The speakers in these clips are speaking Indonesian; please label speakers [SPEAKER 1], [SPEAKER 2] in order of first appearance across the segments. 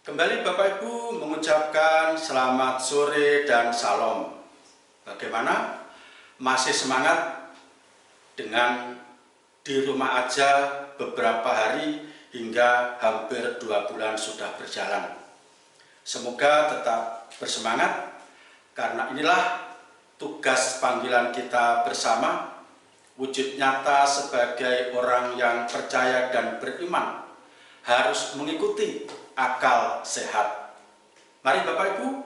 [SPEAKER 1] Kembali Bapak Ibu mengucapkan selamat sore dan salam. Bagaimana? Masih semangat dengan di rumah aja beberapa hari hingga hampir 2 bulan sudah berjalan. Semoga tetap bersemangat karena inilah tugas panggilan kita bersama, wujud nyata sebagai orang yang percaya dan beriman harus mengikuti akal sehat. Mari Bapak Ibu,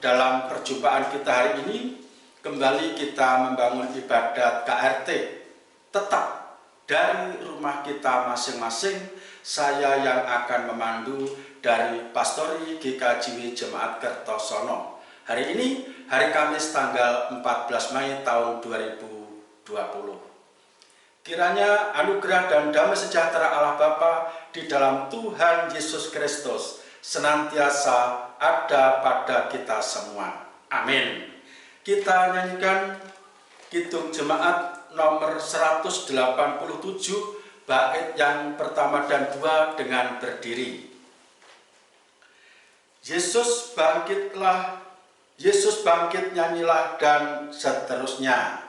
[SPEAKER 1] dalam perjumpaan kita hari ini kembali kita membangun ibadat KRT. Tetap dari rumah kita masing-masing, saya yang akan memandu dari Pastori GKJW Jemaat Kertosono. Hari ini hari Kamis tanggal 14 Mei tahun 2020. Kiranya anugerah dan damai sejahtera Allah Bapa di dalam Tuhan Yesus Kristus senantiasa ada pada kita semua. Amin. Kita nyanyikan Kidung Jemaat nomor 187 bait yang pertama dan 2 dengan berdiri. Yesus bangkitlah, Yesus bangkit nyanyilah dan seterusnya.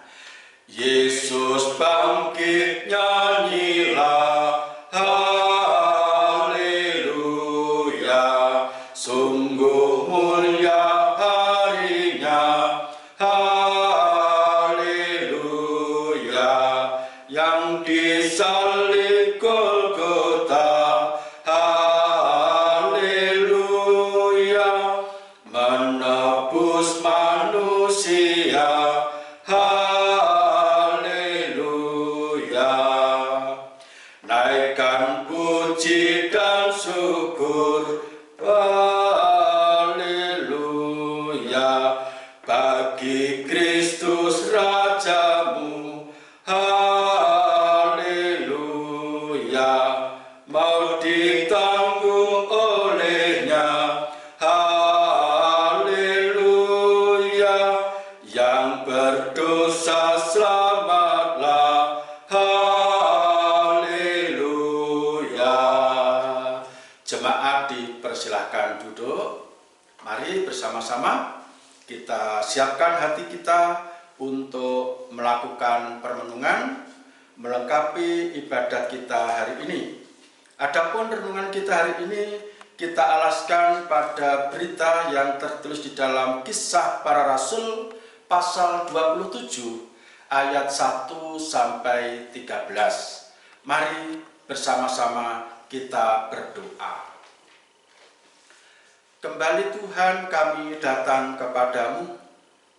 [SPEAKER 1] Yesus bangkit nyanyilah, haleluya, sungguh mulia harinya, haleluya, yang disalib Golgota, haleluya, menebus manusia, naikkan puji dan syukur, haleluya, bagi Kristus Rajamu, haleluya, mau ditanggung olehnya, haleluya, yang berdosa selamatlah, jemaat dipersilahkan duduk. Mari bersama-sama kita siapkan hati kita untuk melakukan permenungan melengkapi ibadat kita hari ini. Adapun renungan kita hari ini kita alaskan pada berita yang tertulis di dalam Kisah Para Rasul pasal 27 ayat 1 sampai 13. Mari bersama-sama kita berdoa. Kembali Tuhan, kami datang kepadamu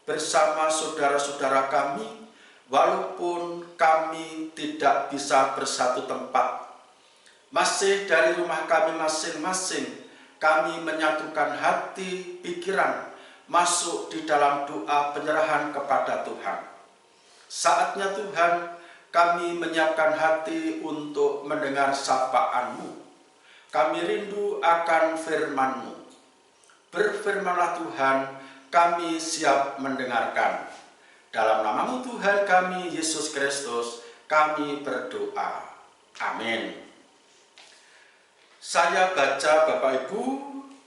[SPEAKER 1] bersama saudara-saudara kami, walaupun kami tidak bisa bersatu tempat. Masih dari rumah kami masing-masing, kami menyatukan hati, pikiran, masuk di dalam doa penyerahan kepada Tuhan. Saatnya Tuhan, kami menyiapkan hati untuk mendengar sapaan-Mu. Kami rindu akan firman-Mu. Berfirmanlah Tuhan, kami siap mendengarkan. Dalam nama-Mu Tuhan kami, Yesus Kristus, kami berdoa. Amin. Saya baca Bapak Ibu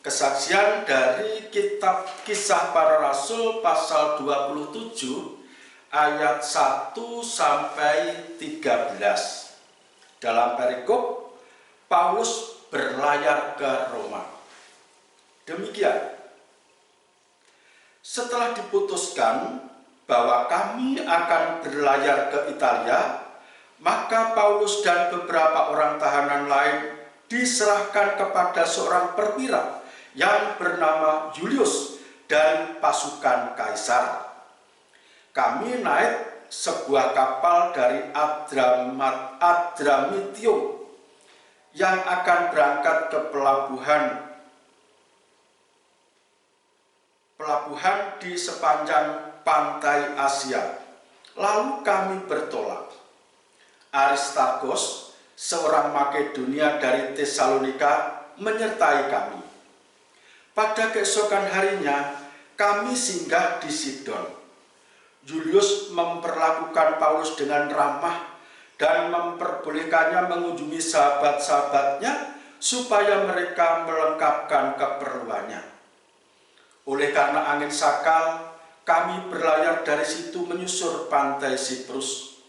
[SPEAKER 1] kesaksian dari kitab Kisah Para Rasul pasal 27 ayat 1 sampai 13. Dalam perikop, Paulus berlayar ke Roma. Demikian. Setelah diputuskan bahwa kami akan berlayar ke Italia, maka Paulus dan beberapa orang tahanan lain diserahkan kepada seorang perwira yang bernama Julius dari pasukan Kaisar. Kami naik sebuah kapal dari Adramitium yang akan berangkat ke pelabuhan di sepanjang pantai Asia. Lalu kami bertolak. Aristarchus, seorang Makedonia dari Tesalonika, menyertai kami. Pada keesokan harinya, kami singgah di Sidon. Julius memperlakukan Paulus dengan ramah dan memperbolehkannya mengunjungi sahabat-sahabatnya supaya mereka melengkapkan keperluannya. Oleh karena angin sakal, kami berlayar dari situ menyusur pantai Siprus,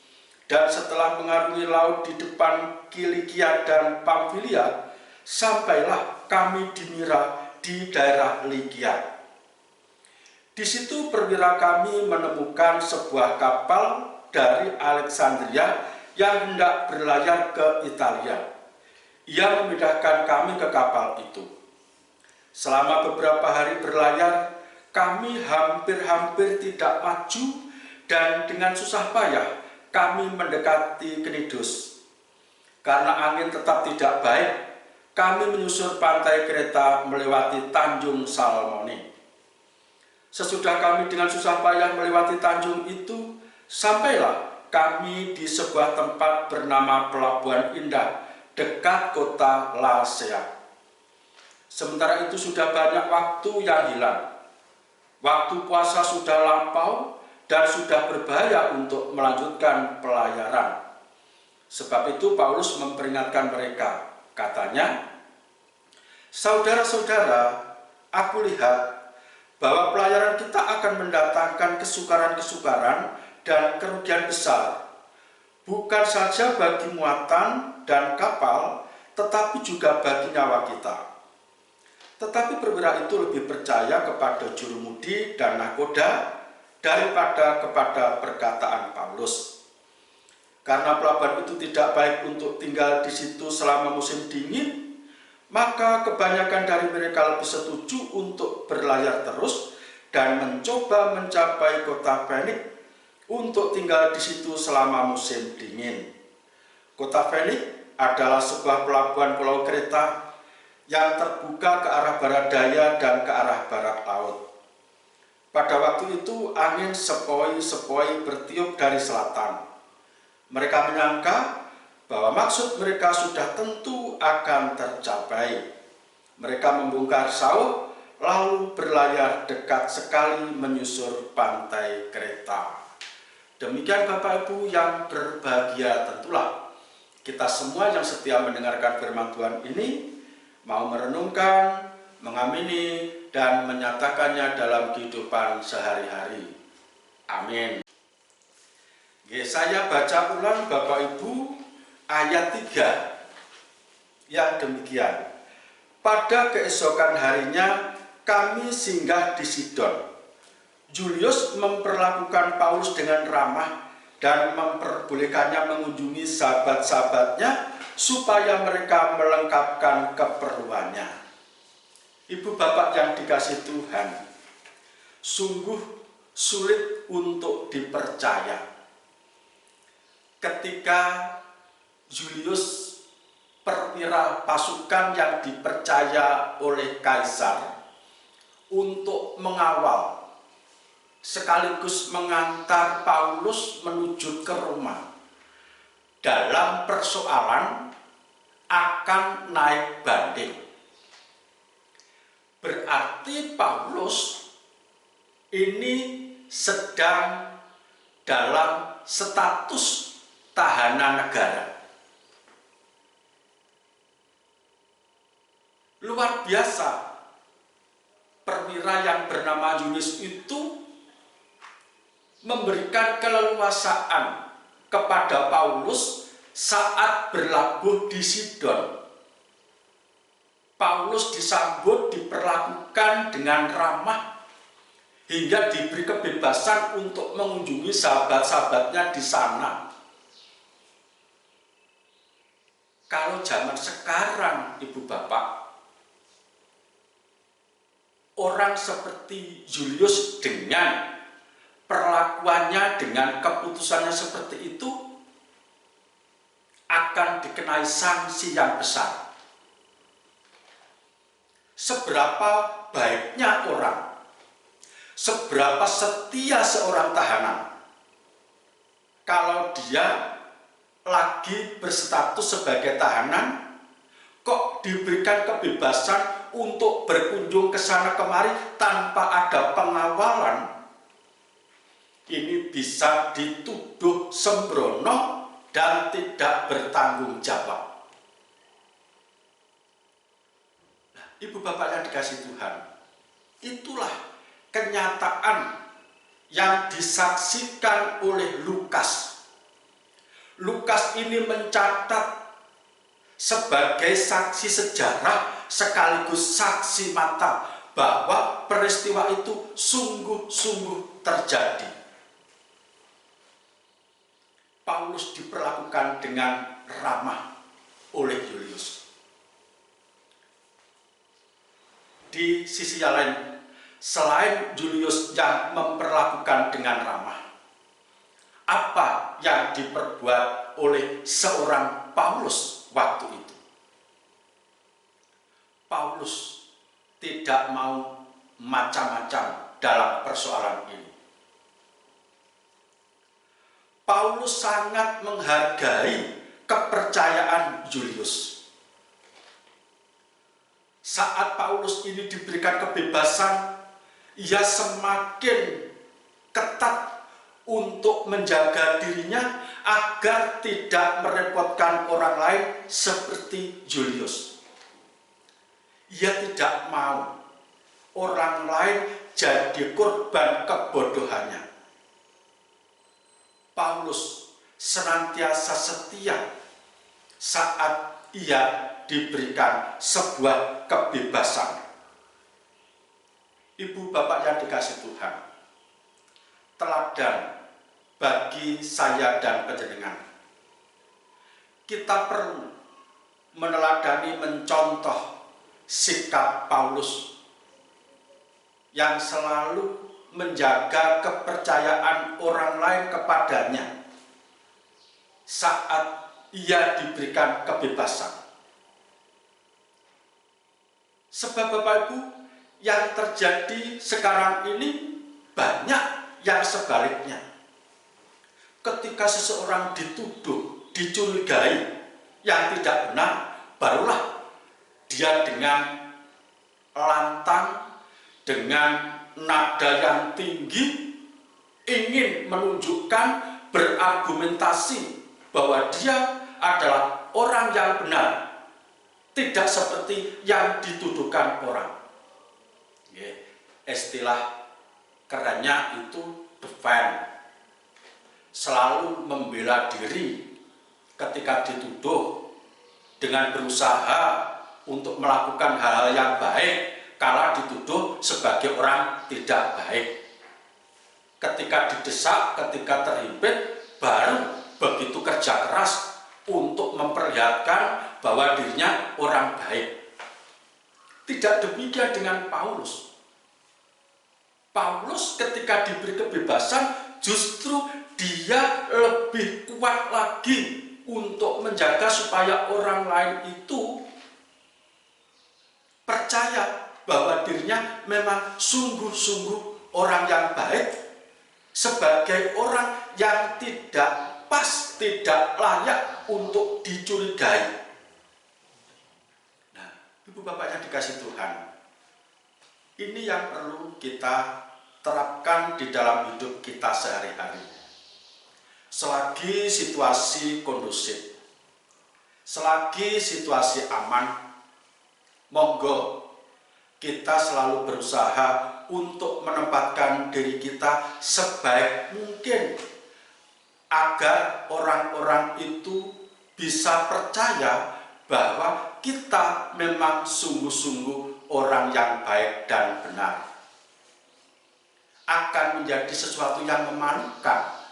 [SPEAKER 1] dan setelah mengarungi laut di depan Kilikia dan Pamfilia, sampailah kami di Mira di daerah Likia. Di situ perwira kami menemukan sebuah kapal dari Alexandria yang hendak berlayar ke Italia. Ia memindahkan kami ke kapal itu. Selama beberapa hari berlayar, kami hampir-hampir tidak maju, dan dengan susah payah kami mendekati Knidus. Karena angin tetap tidak baik, kami menyusur pantai Kreta melewati Tanjung Salmone. Sesudah kami dengan susah payah melewati tanjung itu, sampailah kami di sebuah tempat bernama Pelabuhan Indah, dekat kota Lasea. Sementara itu sudah banyak waktu yang hilang. Waktu puasa sudah lampau dan sudah berbahaya untuk melanjutkan pelayaran. Sebab itu Paulus memperingatkan mereka, katanya, "Saudara-saudara, aku lihat bahwa pelayaran kita akan mendatangkan kesukaran-kesukaran dan kerugian besar, bukan saja bagi muatan dan kapal, tetapi juga bagi nyawa kita." Tetapi perwira itu lebih percaya kepada jurumudi dan nakoda daripada kepada perkataan Paulus. Karena pelabuhan itu tidak baik untuk tinggal di situ selama musim dingin, maka kebanyakan dari mereka lebih setuju untuk berlayar terus dan mencoba mencapai kota Fenik untuk tinggal di situ selama musim dingin. Kota Fenik adalah sebuah pelabuhan pulau Kreta yang terbuka ke arah barat daya dan ke arah barat laut. Pada waktu itu angin sepoi-sepoi bertiup dari selatan. Mereka menyangka bahwa maksud mereka sudah tentu akan tercapai. Mereka membongkar sauh, lalu berlayar dekat sekali menyusur pantai Kreta. Demikian Bapak Ibu yang berbahagia, tentulah kita semua yang setia mendengarkan firman Tuhan ini mau merenungkan, mengamini, dan menyatakannya dalam kehidupan sehari-hari. Amin. Saya baca ulang Bapak Ibu ayat 3 yang demikian. Pada keesokan harinya kami singgah di Sidon. Julius memperlakukan Paulus dengan ramah dan memperbolehkannya mengunjungi sahabat-sahabatnya supaya mereka melengkapkan keperluannya. Ibu bapak yang dikasihi Tuhan, sungguh sulit untuk dipercaya ketika Julius, perwira pasukan yang dipercaya oleh kaisar untuk mengawal sekaligus mengantar Paulus menuju ke Roma dalam persoalan akan naik banding. Berarti Paulus ini sedang dalam status tahanan negara. Luar biasa, perwira yang bernama Julius itu memberikan keleluasaan kepada Paulus saat berlabuh di Sidon. Paulus disambut, diperlakukan dengan ramah, hingga diberi kebebasan untuk mengunjungi sahabat-sahabatnya di sana. Kalau zaman sekarang, Ibu Bapak, orang seperti Julius dengan perlakuannya, dengan keputusannya seperti itu akan dikenai sanksi yang besar. Seberapa baiknya orang, seberapa setia seorang tahanan, kalau dia lagi berstatus sebagai tahanan, kok diberikan kebebasan untuk berkunjung ke sana kemari tanpa ada pengawalan, ini bisa dituduh sembrono dan tidak bertanggung jawab. Ibu bapak yang dikasihi Tuhan, itulah kenyataan yang disaksikan oleh Lukas. Lukas ini mencatat sebagai saksi sejarah sekaligus saksi mata bahwa peristiwa itu sungguh-sungguh terjadi. Paulus diperlakukan dengan ramah oleh Julius. Di sisi yang lain, selain Julius yang memperlakukan dengan ramah, apa yang diperbuat oleh seorang Paulus waktu itu? Paulus tidak mau macam-macam dalam persoalan ini. Paulus sangat menghargai kepercayaan Julius. Saat Paulus ini diberikan kebebasan, ia semakin ketat untuk menjaga dirinya agar tidak merepotkan orang lain seperti Julius. Ia tidak mau orang lain jadi korban kebodohannya. Paulus senantiasa setia saat ia diberikan sebuah kebebasan. Ibu bapak yang dikasihi Tuhan, teladan bagi saya dan panjenengan. Kita perlu meneladani, mencontoh sikap Paulus yang selalu menjaga kepercayaan orang lain kepadanya saat ia diberikan kebebasan. Sebab Bapak Ibu, yang terjadi sekarang ini banyak yang sebaliknya. Ketika seseorang dituduh, dicurigai yang tidak benar, barulah dia dengan lantang, dengan nada yang tinggi ingin menunjukkan, berargumentasi bahwa dia adalah orang yang benar, tidak seperti yang dituduhkan orang. Istilah kerennya itu defend, selalu membela diri ketika dituduh, dengan berusaha untuk melakukan hal-hal yang baik kala dituduh sebagai orang tidak baik. Ketika didesak, ketika terhimpit, baru begitu kerja keras untuk memperlihatkan bahwa dirinya orang baik. Tidak demikian dengan Paulus. Paulus ketika diberi kebebasan, justru dia lebih kuat lagi untuk menjaga supaya orang lain itu percaya bahwa dirinya memang sungguh-sungguh orang yang baik, sebagai orang yang tidak pas, tidak layak untuk dicurigai. Nah, Ibu Bapak yang dikasihi Tuhan, ini yang perlu kita terapkan di dalam hidup kita sehari-hari. Selagi situasi kondusif, selagi situasi aman, monggo kita selalu berusaha untuk menempatkan diri kita sebaik mungkin agar orang-orang itu bisa percaya bahwa kita memang sungguh-sungguh orang yang baik dan benar. Akan menjadi sesuatu yang memalukan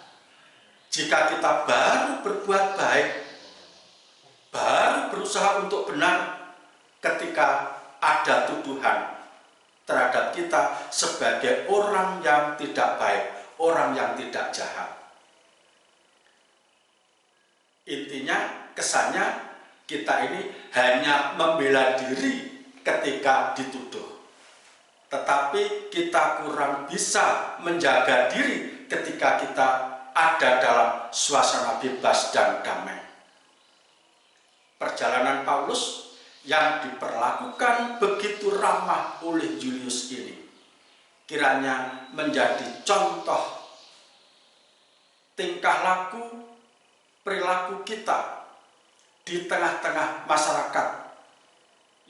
[SPEAKER 1] jika kita baru berbuat baik, baru berusaha untuk benar ketika ada tuduhan terhadap kita sebagai orang yang tidak baik, orang yang tidak jahat. Intinya, kesannya kita ini hanya membela diri ketika dituduh, tetapi kita kurang bisa menjaga diri ketika kita ada dalam suasana bebas dan damai. Perjalanan Paulus yang diperlakukan begitu ramah oleh Julius ini kiranya menjadi contoh tingkah laku, perilaku kita di tengah-tengah masyarakat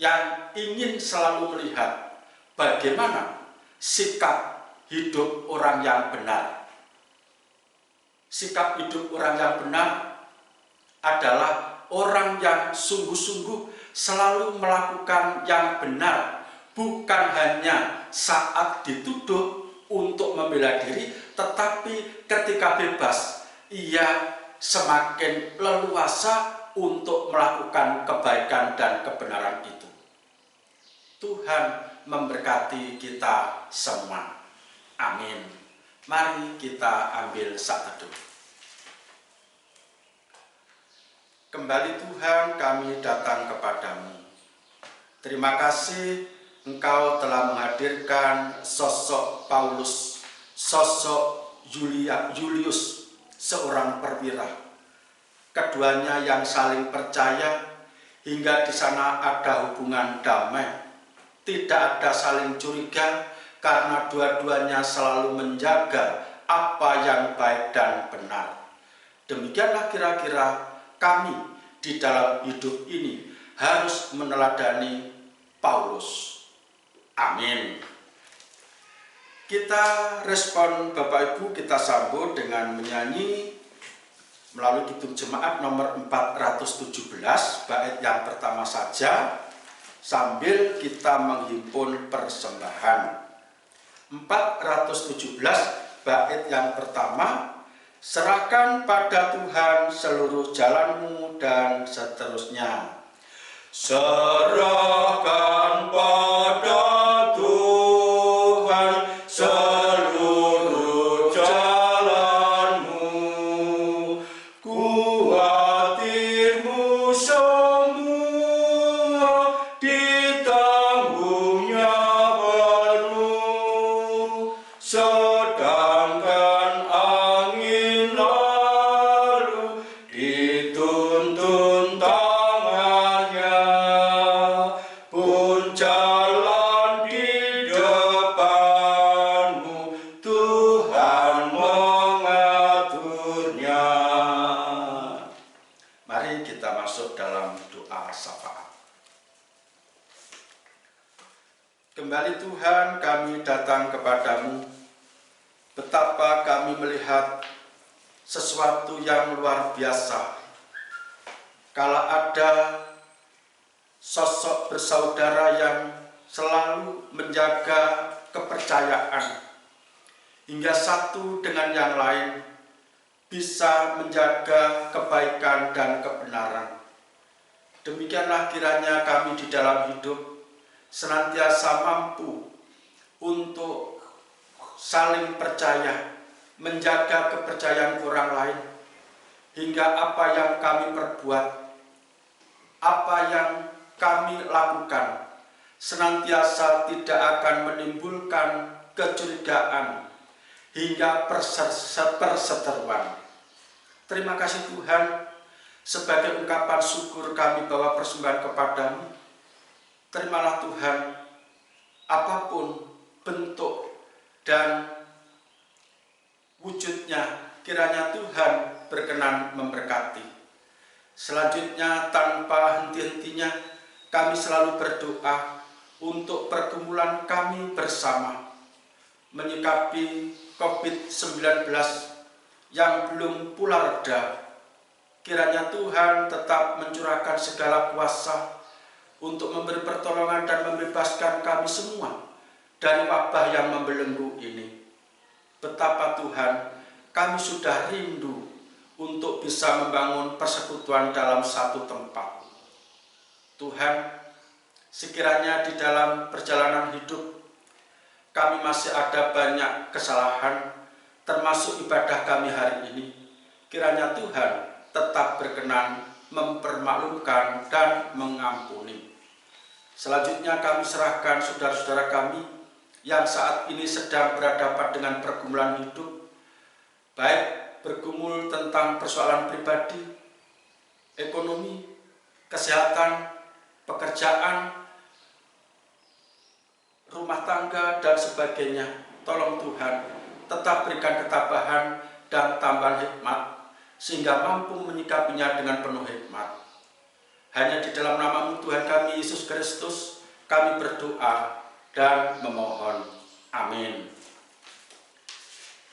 [SPEAKER 1] yang ingin selalu melihat bagaimana sikap hidup orang yang benar. Sikap hidup orang yang benar adalah orang yang sungguh-sungguh selalu melakukan yang benar, bukan hanya saat dituduh untuk membela diri, tetapi ketika bebas, ia semakin leluasa untuk melakukan kebaikan dan kebenaran itu. Tuhan memberkati kita semua. Amin. Mari kita ambil saat teduh. Kembali Tuhan, kami datang kepadamu. Terima kasih Engkau telah menghadirkan sosok Paulus, sosok Julius, seorang perwira. Keduanya yang saling percaya hingga di sana ada hubungan damai. Tidak ada saling curiga karena dua-duanya selalu menjaga apa yang baik dan benar. Demikianlah kira-kira kami di dalam hidup ini harus meneladani Paulus. Amin. Kita respon Bapak Ibu, kita sambut dengan menyanyi melalui Kidung Jemaat nomor 417, bait yang pertama saja, sambil kita menghimpun persembahan. 417, bait yang pertama, serahkan pada Tuhan seluruh jalanmu, dan seterusnya. Serahkan pada Tuhan seluruh jalanmu, kuatirmu semua ditanggungnya penuh, sedangkan angin lalu dituntun tangannya, pun jalan di depanmu, Tuhan mengaturnya. Mari kita masuk dalam doa syafaat. Kembali Tuhan, kami datang kepadamu. Betapa kami melihat sesuatu yang luar biasa. Kala ada sosok bersaudara yang selalu menjaga kepercayaan, hingga satu dengan yang lain bisa menjaga kebaikan dan kebenaran. Demikianlah kiranya kami di dalam hidup senantiasa mampu untuk saling percaya, menjaga kepercayaan orang lain, hingga apa yang kami perbuat, apa yang kami lakukan, senantiasa tidak akan menimbulkan kecurigaan hingga perseteruan. Terima kasih Tuhan, sebagai ungkapan syukur kami bawa persembahan kepadamu. Terimalah Tuhan, apapun bentuk dan wujudnya, kiranya Tuhan berkenan memberkati. Selanjutnya, tanpa henti-hentinya, kami selalu berdoa untuk pergumulan kami bersama, menyikapi COVID-19 yang belum pula reda. Kiranya Tuhan tetap mencurahkan segala kuasa untuk memberi pertolongan dan membebaskan kami semua dari wabah yang membelenggu ini. Betapa Tuhan, kami sudah rindu untuk bisa membangun persekutuan dalam satu tempat. Tuhan, sekiranya di dalam perjalanan hidup kami masih ada banyak kesalahan, termasuk ibadah kami hari ini, kiranya Tuhan tetap berkenan mempermaklumkan dan mengampuni. Selanjutnya kami serahkan saudara-saudara kami yang saat ini sedang berhadapan dengan pergumulan hidup, baik bergumul tentang persoalan pribadi, ekonomi, kesehatan, pekerjaan, rumah tangga, dan sebagainya. Tolong Tuhan, tetap berikan ketabahan dan tambahan hikmat, sehingga mampu menyikapinya dengan penuh hikmat. Hanya di dalam nama-Mu Tuhan kami Yesus Kristus kami berdoa dan memohon. Amin.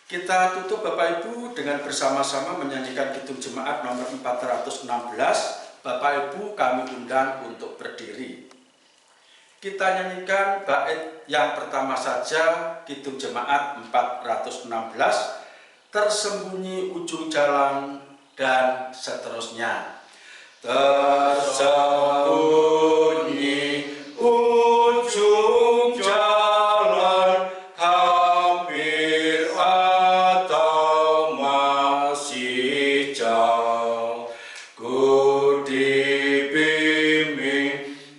[SPEAKER 1] Kita tutup Bapak Ibu dengan bersama-sama menyanyikan Kidung Jemaat nomor 416. Bapak Ibu kami undang untuk berdiri. Kita nyanyikan bait yang pertama saja, Kidung Jemaat 416, Tersembunyi Ujung Jalan dan seterusnya. Tersembunyi ujung jalan, hampir atau masih jauh, ku dibimbing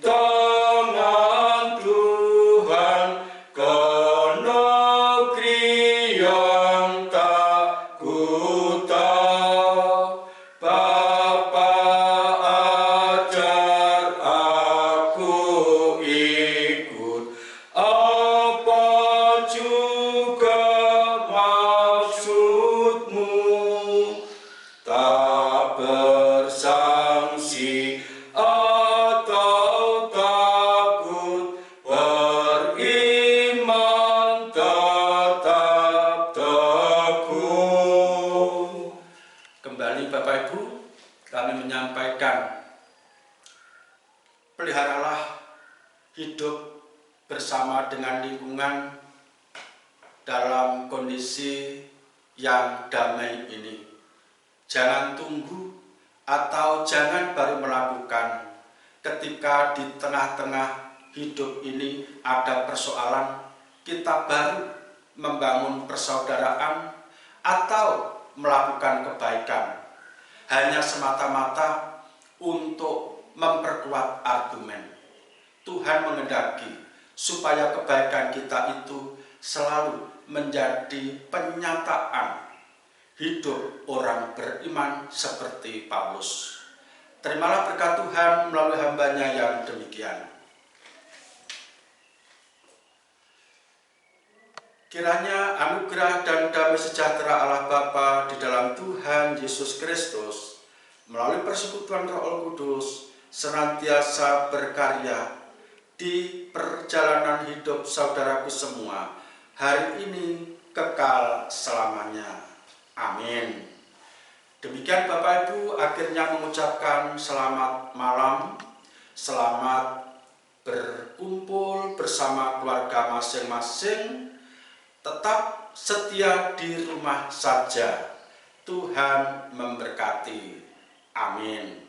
[SPEAKER 1] tangan Tuhan ke negeri yang tak ku tahu. Bapa ajar aku ikut, apa juga maksud-Mu, tak bersangsi atau takut, beriman tetap teguh. Kembali Bapak Ibu, kami menyampaikan, peliharalah hidup bersama dengan lingkungan dalam kondisi yang damai ini. Jangan tunggu atau jangan baru melakukan ketika di tengah-tengah hidup ini ada persoalan, kita baru membangun persaudaraan atau melakukan kebaikan hanya semata-mata untuk memperkuat argumen. Tuhan menghendaki supaya kebaikan kita itu selalu menjadi penyataan hidup orang beriman seperti Paulus. Terimalah berkat Tuhan melalui hambanya yang demikian. Kiranya anugerah dan damai sejahtera Allah Bapa di dalam Tuhan Yesus Kristus melalui persekutuan Roh Kudus senantiasa berkarya di perjalanan hidup saudaraku semua hari ini kekal selamanya. Amin. Demikian Bapak Ibu akhirnya mengucapkan selamat malam, selamat berkumpul bersama keluarga masing-masing. Tetap setia di rumah saja. Tuhan memberkati. Amin.